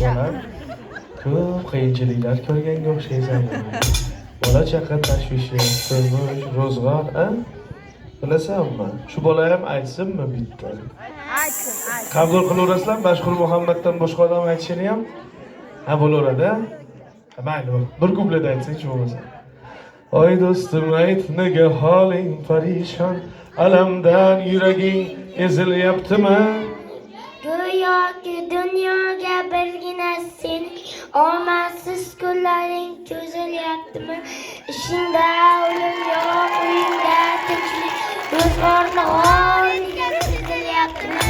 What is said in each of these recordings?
bolam. Ko'p qiyinchiliklar ko'rganga o'xshaysan. Bola chaqa tashvishi, turmush, ro'zg'or, a? Bilasanmi? Shu bola ham aytsinmi bitta? Aytsin. Qabul qilaverasizlar, Mashhur Muhammaddan boshqa odam aytishini ham? Ha, bo'laveradi. Mayli, bir kuplet aytsin shu bo'lsa. Oy do'stim ayt, nega holing parishon, alamdan yuraging ezilyaptimi? Go'yoki dunyoga birgina sen omadsiz kunlaring cho'zilyaptimi? Ishingda o'lim yo'q, uyingda tinchlik, ro'zg'orni holiga sezilyaptimi?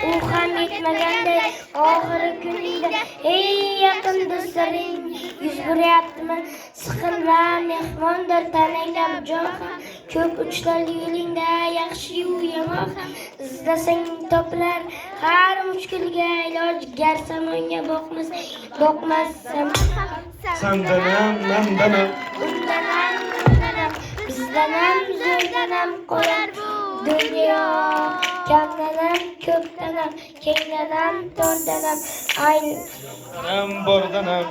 U ham yetmaganday oxiri kuningda ey yaqin do'stlaring yuz beryaptimi? Siqilma mehmondir tanangdan jon ham ko'p uchlar yo'lingda yaxshi-yu yomon ham izlasang topilar har mushkulga iloj gar zamonga boqmasam Sandanam, mandanam, undanam bizdanam zo'rdanam qolar dunyo kamdanam ko'pdanam kengdanam tordanam anam bordanam.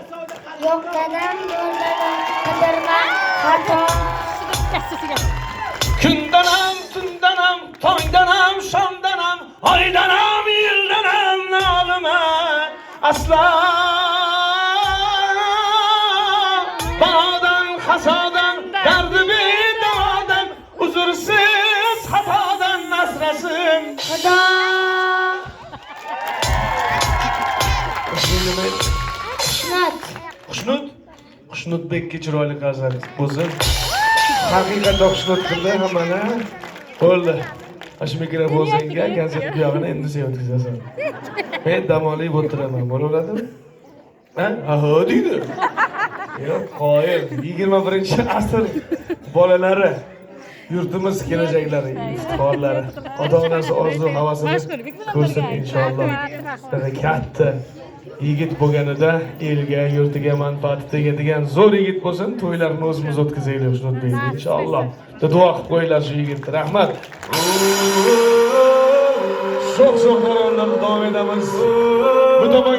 yo'qdanam yo'rdanam qidirma xato Kundanam, tundanam, tongdanam, shomdanam, oydanam, yildanam nolima asla. Balodan, hasodan, dardi bedavodan, uzursiz xatodan asrasin xudo. Xushnudbekka chiroyli qarzangiz bo'lsin. Haqiqatda xushnud qildi hammani. Bo'ldi. Shu mikrofoniga gazet buyog'ini endi sen o'tkazasan. Men dam olib o'tiraman, bo'laveradimi? Ha, deydi. Yo'q, qoyil. 21-asr bolalari, yurtimiz kelajaklari, iftixorlari, ota-onasi orzu havasini ko'rsin inshaalloh. Katta yigit bo'lganida elga, yurtiga manfaati tegadigan zo'r yigit bo'lsin, to'ylarni o'zimiz o'tkazaylik Xushnudbek inshaalloh. Duo qilib qo'yinglar shu yigitga. Rahmat. Sho'x-sho'x davom etamiz. Bu tomonga